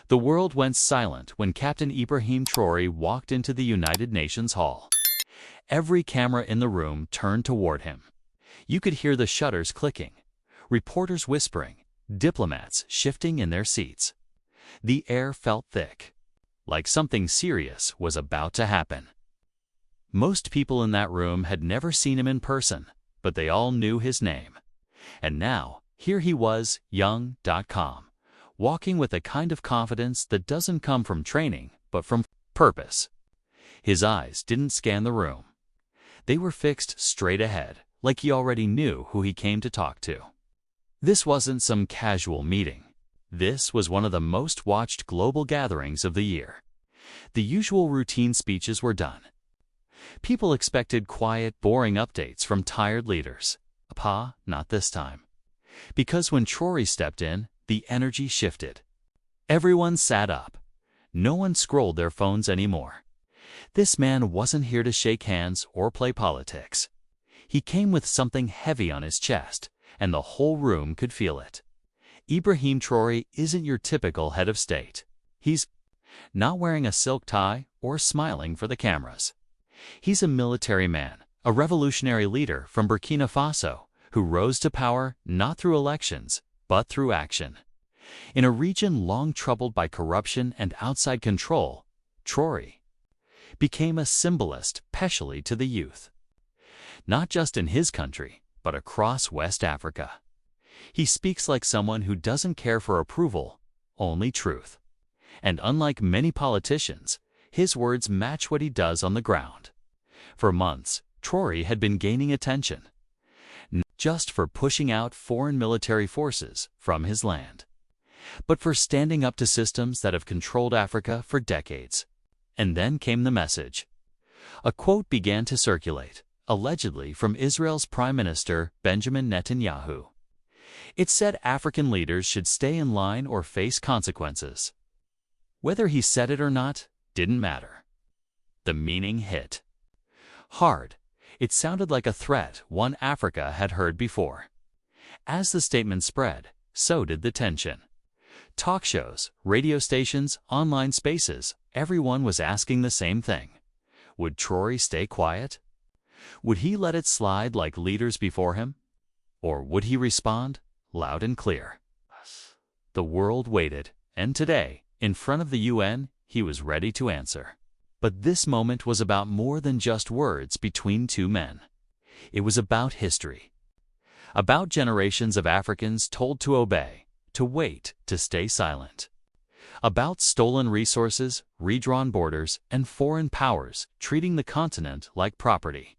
The world went silent when Captain Ibrahim Traoré walked into the United Nations Hall. Every camera in the room turned toward him. You could hear the shutters clicking, reporters whispering, diplomats shifting in their seats. The air felt thick, like something serious was about to happen. Most people in that room had never seen him in person, but they all knew his name. And now, here he was, young.com, walking with a kind of confidence that doesn't come from training, but from purpose. His eyes didn't scan the room. They were fixed straight ahead, like he already knew who he came to talk to. This wasn't some casual meeting. This was one of the most watched global gatherings of the year. The usual routine speeches were done. People expected quiet, boring updates from tired leaders. Not this time. Because when Traoré stepped in, the energy shifted. Everyone sat up. No one scrolled their phones anymore. This man wasn't here to shake hands or play politics. He came with something heavy on his chest, and the whole room could feel it. Ibrahim Traoré isn't your typical head of state. He's not wearing a silk tie or smiling for the cameras. He's a military man, a revolutionary leader from Burkina Faso, who rose to power not through elections, but through action. In a region long troubled by corruption and outside control, Traoré became a symbolist, especially to the youth. Not just in his country, but across West Africa. He speaks like someone who doesn't care for approval, only truth. And unlike many politicians, his words match what he does on the ground. For months, Traoré had been gaining attention, not just for pushing out foreign military forces from his land, but for standing up to systems that have controlled Africa for decades. And then came the message. A quote began to circulate, allegedly from Israel's Prime Minister Benjamin Netanyahu. It said African leaders should stay in line or face consequences. Whether he said it or not didn't matter. The meaning hit hard. It sounded like a threat one Africa had heard before. As the statement spread, so did the tension. Talk shows, radio stations, online spaces, everyone was asking the same thing. Would Traoré stay quiet? Would he let it slide like leaders before him? Or would he respond, loud and clear? The world waited, and today, in front of the UN, he was ready to answer. But this moment was about more than just words between two men. It was about history. About generations of Africans told to obey, to wait, to stay silent. About stolen resources, redrawn borders, and foreign powers treating the continent like property.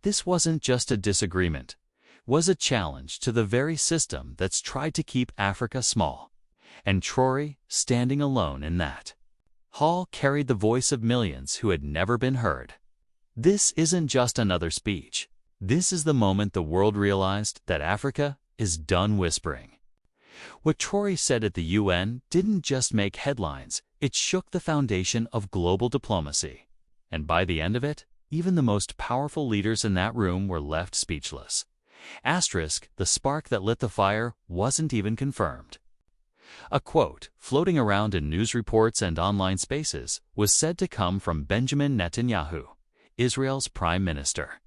This wasn't just a disagreement. It was a challenge to the very system that's tried to keep Africa small. And Traoré standing alone in that. Hall carried the voice of millions who had never been heard. This isn't just another speech. This is the moment the world realized that Africa is done whispering. What Traoré said at the UN didn't just make headlines, it shook the foundation of global diplomacy. And by the end of it, even the most powerful leaders in that room were left speechless. The spark that lit the fire wasn't even confirmed. A quote, floating around in news reports and online spaces, was said to come from Benjamin Netanyahu, Israel's prime minister.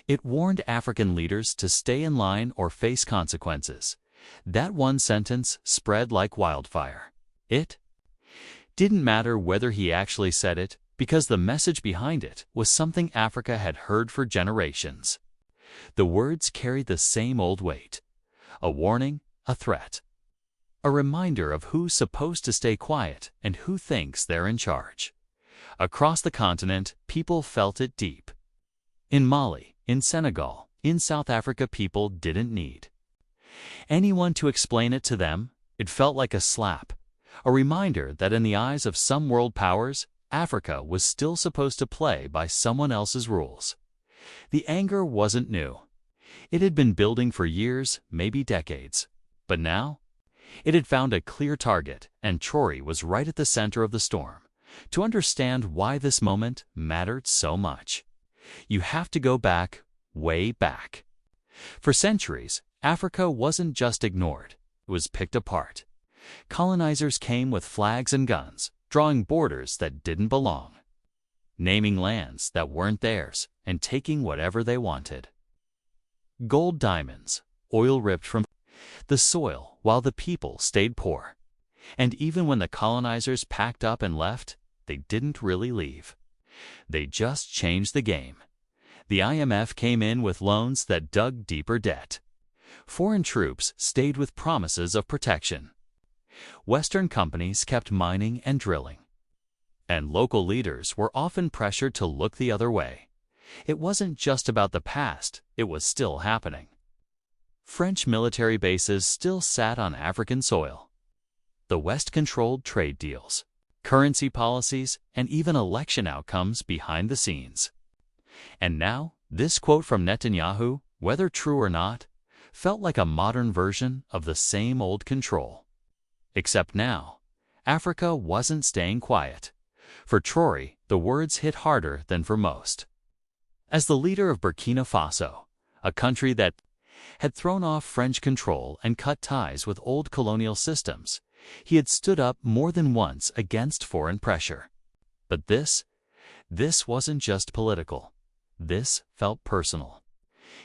It warned African leaders to stay in line or face consequences. That one sentence spread like wildfire. It didn't matter whether he actually said it, because the message behind it was something Africa had heard for generations. The words carried the same old weight. A warning, a threat. A reminder of who's supposed to stay quiet and who thinks they're in charge. Across the continent, people felt it deep. In Mali, in Senegal, in South Africa, people didn't need anyone to explain it to them. It felt like a slap, a reminder that in the eyes of some world powers, Africa was still supposed to play by someone else's rules. The anger wasn't new. It had been building for years, maybe decades. But now, it had found a clear target, and Traoré was right at the center of the storm. To understand why this moment mattered so much, you have to go back, way back. For centuries, Africa wasn't just ignored, it was picked apart. Colonizers came with flags and guns, drawing borders that didn't belong, naming lands that weren't theirs, and taking whatever they wanted. Gold diamonds, oil ripped from the soil while the people stayed poor. And even when the colonizers packed up and left, they didn't really leave. They just changed the game. The IMF came in with loans that dug deeper debt. Foreign troops stayed with promises of protection. Western companies kept mining and drilling. And local leaders were often pressured to look the other way. It wasn't just about the past, it was still happening. French military bases still sat on African soil. The West controlled trade deals, currency policies, and even election outcomes behind the scenes. And now, this quote from Netanyahu, whether true or not, felt like a modern version of the same old control. Except now, Africa wasn't staying quiet. For Traore, the words hit harder than for most. As the leader of Burkina Faso, a country that had thrown off French control and cut ties with old colonial systems, he had stood up more than once against foreign pressure. But this wasn't just political. This felt personal.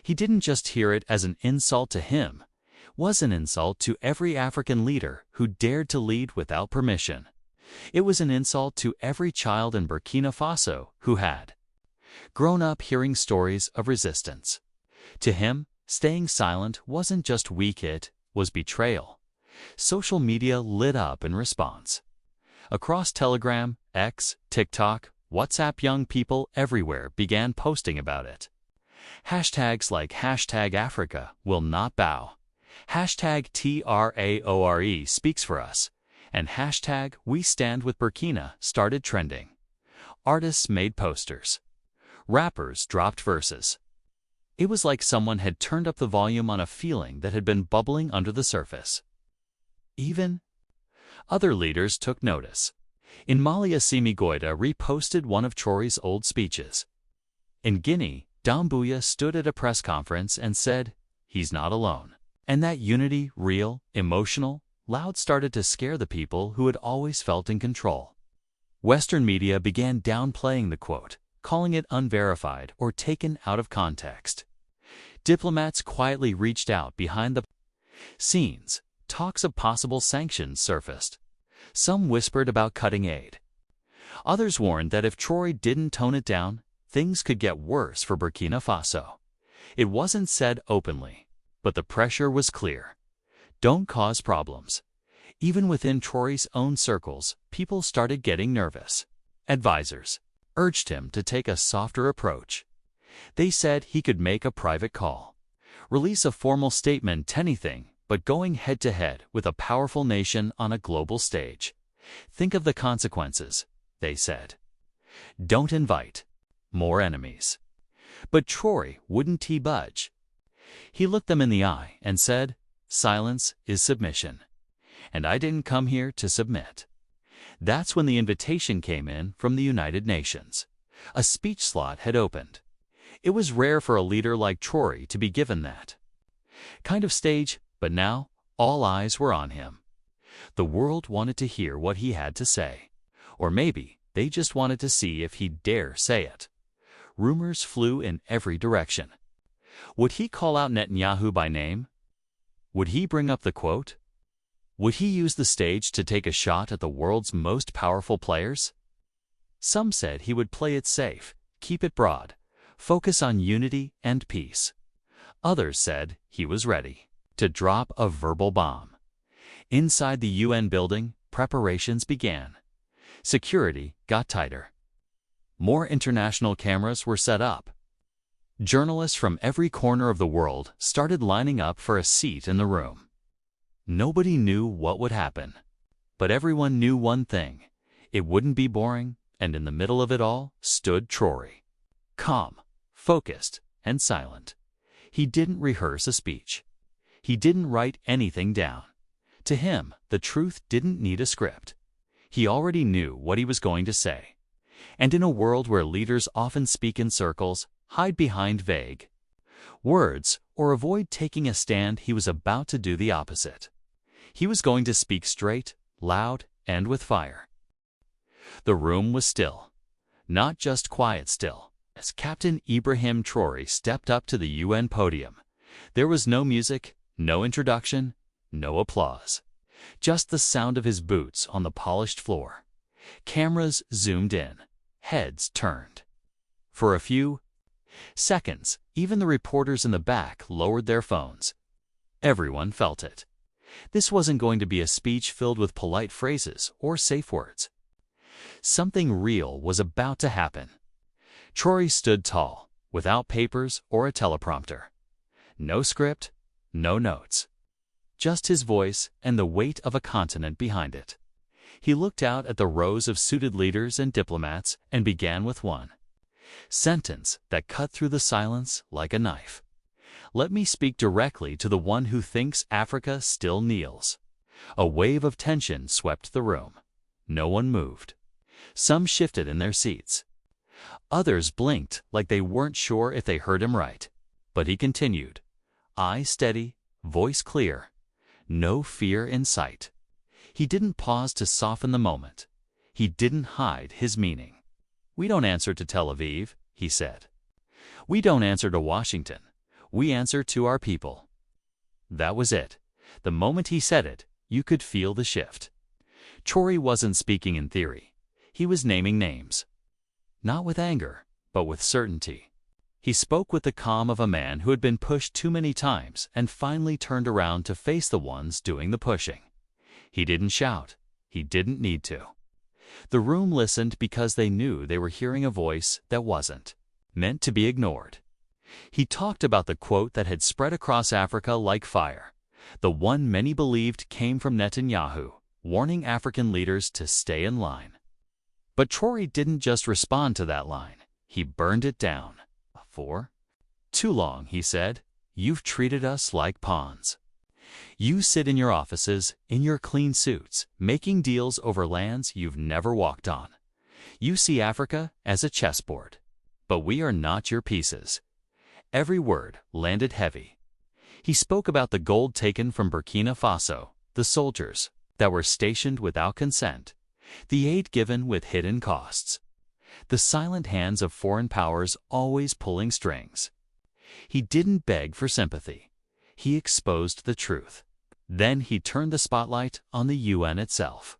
He didn't just hear it as an insult to him. It was an insult to every African leader who dared to lead without permission. It was an insult to every child in Burkina Faso who had grown up hearing stories of resistance. To him, staying silent wasn't just weak, it was betrayal. Social media lit up in response. Across Telegram, X, TikTok, WhatsApp, young people everywhere began posting about it. Hashtags like #Africa will not bow, #Traore speaks for us, and #We stand with Burkina started trending. Artists made posters. Rappers dropped verses. It was like someone had turned up the volume on a feeling that had been bubbling under the surface. Even other leaders took notice. In Mali, Assimi Goïta reposted one of Traore's old speeches. In Guinea, Doumbouya stood at a press conference and said, "He's not alone." And that unity, real, emotional, loud, started to scare the people who had always felt in control. Western media began downplaying the quote, calling it unverified or taken out of context. Diplomats quietly reached out behind the scenes. Talks of possible sanctions surfaced. Some whispered about cutting aid. Others warned that if Traore didn't tone it down, things could get worse for Burkina Faso. It wasn't said openly, but the pressure was clear. Don't cause problems. Even within Traore's own circles, people started getting nervous. Advisors urged him to take a softer approach. They said he could make a private call, release a formal statement, anything, but going head-to-head with a powerful nation on a global stage. Think of the consequences, they said. Don't invite more enemies. But Traore wouldn't budge. He looked them in the eye and said, "Silence is submission. And I didn't come here to submit." That's when the invitation came in from the United Nations. A speech slot had opened. It was rare for a leader like Traore to be given that kind of stage, but now all eyes were on him. The world wanted to hear what he had to say. Or maybe they just wanted to see if he'd dare say it. Rumors flew in every direction. Would he call out Netanyahu by name? Would he bring up the quote? Would he use the stage to take a shot at the world's most powerful players? Some said he would play it safe, keep it broad, focus on unity and peace. Others said he was ready to drop a verbal bomb. Inside the UN building, preparations began. Security got tighter. More international cameras were set up. Journalists from every corner of the world started lining up for a seat in the room. Nobody knew what would happen, but everyone knew one thing: it wouldn't be boring, and in the middle of it all stood Traore. Calm, focused, and silent. He didn't rehearse a speech. He didn't write anything down. To him, the truth didn't need a script. He already knew what he was going to say. And in a world where leaders often speak in circles, hide behind vague words, or avoid taking a stand, he was about to do the opposite. He was going to speak straight, loud, and with fire. The room was still. Not just quiet still. As Captain Ibrahim Traoré stepped up to the UN podium, there was no music, no introduction, no applause. Just the sound of his boots on the polished floor. Cameras zoomed in. Heads turned. For a few seconds, even the reporters in the back lowered their phones. Everyone felt it. This wasn't going to be a speech filled with polite phrases or safe words. Something real was about to happen. Traoré stood tall, without papers or a teleprompter. No script, no notes. Just his voice and the weight of a continent behind it. He looked out at the rows of suited leaders and diplomats and began with one sentence that cut through the silence like a knife. Let me speak directly to the one who thinks Africa still kneels. A wave of tension swept the room. No one moved. Some shifted in their seats. Others blinked like they weren't sure if they heard him right. But he continued, eye steady, voice clear, no fear in sight. He didn't pause to soften the moment. He didn't hide his meaning. We don't answer to Tel Aviv, he said. We don't answer to Washington. We answer to our people. That was it. The moment he said it, you could feel the shift. Traoré wasn't speaking in theory. He was naming names. Not with anger, but with certainty. He spoke with the calm of a man who had been pushed too many times and finally turned around to face the ones doing the pushing. He didn't shout. He didn't need to. The room listened because they knew they were hearing a voice that wasn't meant to be ignored. He talked about the quote that had spread across Africa like fire, the one many believed came from Netanyahu, warning African leaders to stay in line. But Traoré didn't just respond to that line. He burned it down. For too long, he said, you've treated us like pawns. You sit in your offices, in your clean suits, making deals over lands you've never walked on. You see Africa as a chessboard. But we are not your pieces. Every word landed heavy. He spoke about the gold taken from Burkina Faso, the soldiers that were stationed without consent, the aid given with hidden costs, the silent hands of foreign powers always pulling strings. He didn't beg for sympathy. He exposed the truth. Then he turned the spotlight on the UN itself.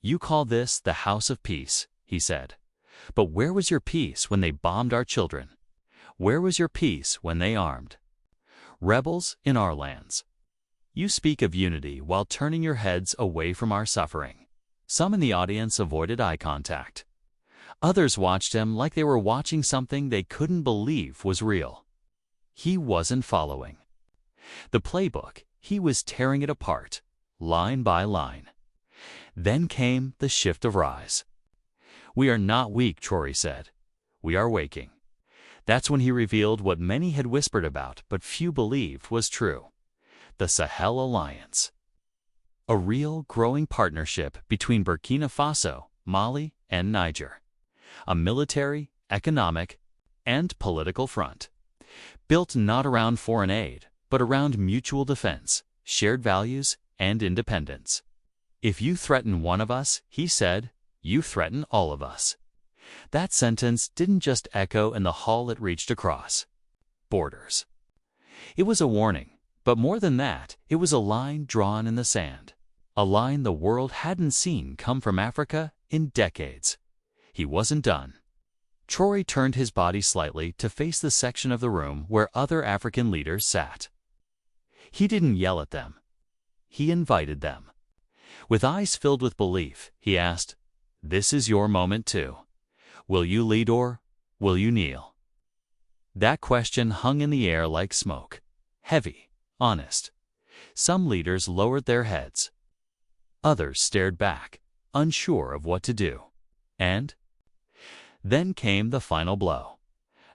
You call this the House of Peace, he said. But where was your peace when they bombed our children? Where was your peace when they armed rebels in our lands? You speak of unity while turning your heads away from our suffering. Some in the audience avoided eye contact. Others watched him like they were watching something they couldn't believe was real. He wasn't following the playbook. He was tearing it apart, line by line. Then came the shift of rise. We are not weak, Traoré said. We are waking. That's when he revealed what many had whispered about but few believed was true. The Sahel Alliance. A real growing partnership between Burkina Faso, Mali, and Niger. A military, economic, and political front. Built not around foreign aid, but around mutual defense, shared values, and independence. If you threaten one of us, he said, you threaten all of us. That sentence didn't just echo in the hall it reached across borders. It was a warning, but more than that, it was a line drawn in the sand. A line the world hadn't seen come from Africa in decades. He wasn't done. Traoré turned his body slightly to face the section of the room where other African leaders sat. He didn't yell at them. He invited them. With eyes filled with belief, he asked, "This is your moment too. Will you lead or will you kneel?" That question hung in the air like smoke. Heavy, honest. Some leaders lowered their heads. Others stared back, unsure of what to do. And then came the final blow.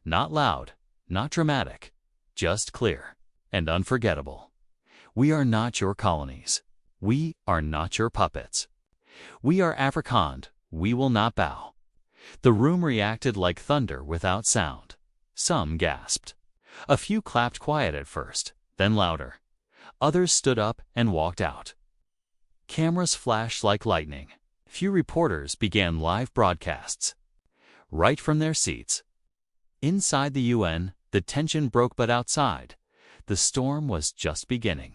Not loud, not dramatic, just clear and unforgettable. We are not your colonies. We are not your puppets. We are Afrikaans. We will not bow. The room reacted like thunder without sound. Some gasped. A few clapped quiet at first, then louder. Others stood up and walked out. Cameras flashed like lightning. Few reporters began live broadcasts. Right from their seats. Inside the UN, the tension broke, but outside, the storm was just beginning.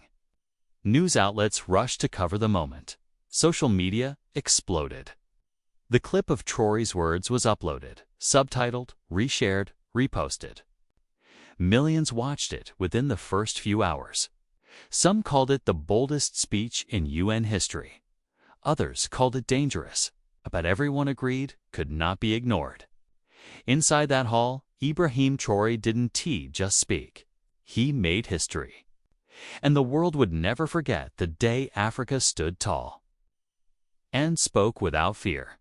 News outlets rushed to cover the moment. Social media exploded. The clip of Traore's words was uploaded, subtitled, reshared, reposted. Millions watched it within the first few hours. Some called it the boldest speech in UN history. Others called it dangerous, but everyone agreed could not be ignored. Inside that hall, Ibrahim Traoré didn't just speak. He made history. And the world would never forget the day Africa stood tall and spoke without fear.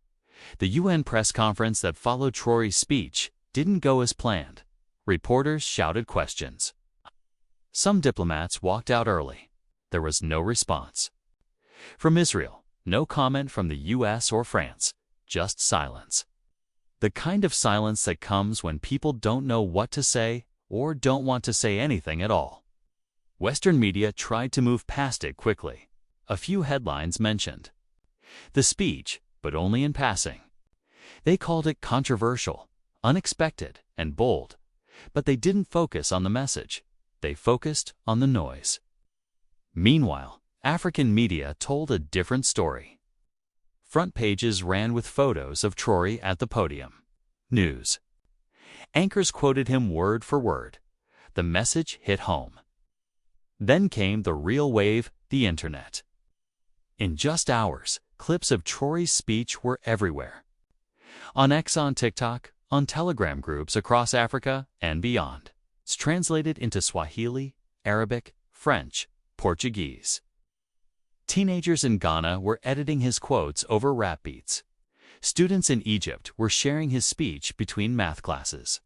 The UN press conference that followed Traoré's speech didn't go as planned. Reporters shouted questions. Some diplomats walked out early. There was no response. From Israel, no comment. From the US or France, just silence. The kind of silence that comes when people don't know what to say or don't want to say anything at all. Western media tried to move past it quickly. A few headlines mentioned the speech, but only in passing. They called it controversial, unexpected, and bold, but they didn't focus on the message. They focused on the noise. Meanwhile, African media told a different story. Front pages ran with photos of Traoré at the podium. News anchors quoted him word for word. The message hit home. Then came the real wave, the internet. In just hours, clips of Traoré's speech were everywhere. On X, on TikTok, on Telegram groups across Africa and beyond. It's translated into Swahili, Arabic, French, Portuguese. Teenagers in Ghana were editing his quotes over rap beats. Students in Egypt were sharing his speech between math classes.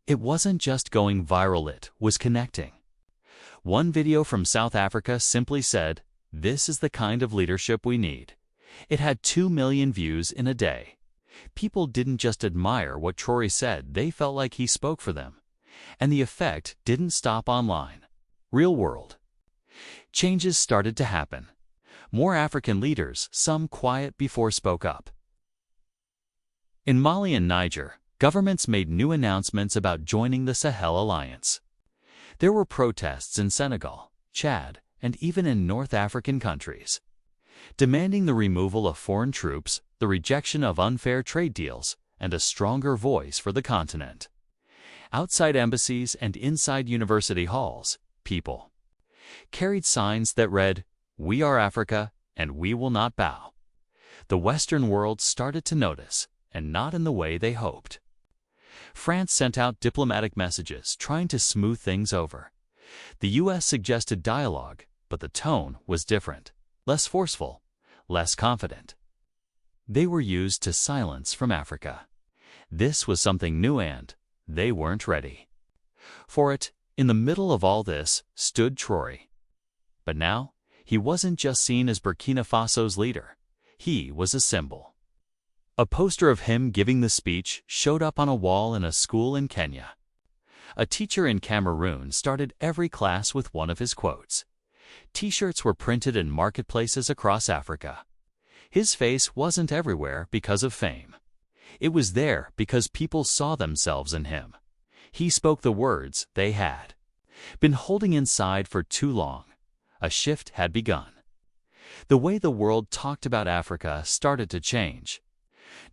It wasn't just going viral, it was connecting. One video from South Africa simply said, "This is the kind of leadership we need." It had 2 million views in a day. People didn't just admire what Traoré said, they felt like he spoke for them. And the effect didn't stop online. Real world. Changes started to happen. More African leaders, some quiet before, spoke up. In Mali and Niger, governments made new announcements about joining the Sahel Alliance. There were protests in Senegal, Chad, and even in North African countries, demanding the removal of foreign troops, the rejection of unfair trade deals, and a stronger voice for the continent. Outside embassies and inside university halls, people carried signs that read, "We are Africa, and we will not bow." The Western world started to notice, and not in the way they hoped. France sent out diplomatic messages trying to smooth things over. The US suggested dialogue, but the tone was different, less forceful, less confident. They were used to silence from Africa. This was something new and they weren't ready for it. In the middle of all this stood Traoré. But now, he wasn't just seen as Burkina Faso's leader. He was a symbol. A poster of him giving the speech showed up on a wall in a school in Kenya. A teacher in Cameroon started every class with one of his quotes. T-shirts were printed in marketplaces across Africa. His face wasn't everywhere because of fame. It was there because people saw themselves in him. He spoke the words they had been holding inside for too long. A shift had begun. The way the world talked about Africa started to change.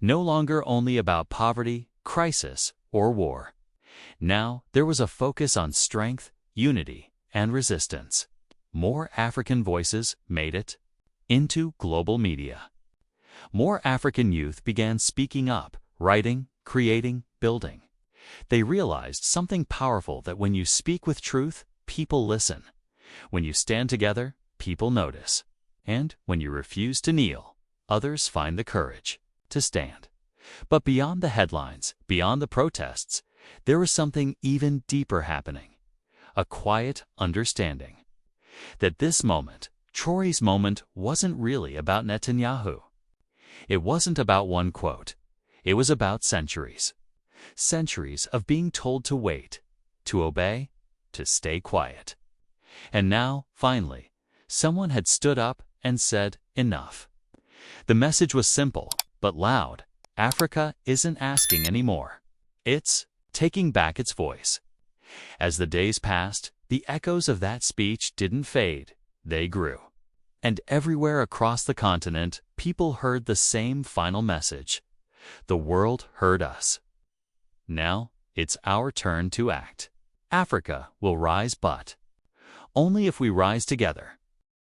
No longer only about poverty, crisis, or war. Now there was a focus on strength, unity, and resistance. More African voices made it into global media. More African youth began speaking up, writing, creating, building. They realized something powerful, that when you speak with truth, people listen. When you stand together, people notice. And when you refuse to kneel, others find the courage to stand. But beyond the headlines, beyond the protests, there was something even deeper happening. A quiet understanding that this moment, Traoré's moment, wasn't really about Netanyahu. It wasn't about one quote. It was about centuries. Centuries of being told to wait, to obey, to stay quiet. And now, finally, someone had stood up and said, "Enough." The message was simple, but loud. Africa isn't asking anymore. It's taking back its voice. As the days passed, the echoes of that speech didn't fade, they grew. And everywhere across the continent, people heard the same final message. The world heard us. Now, it's our turn to act. Africa will rise, but only if we rise together.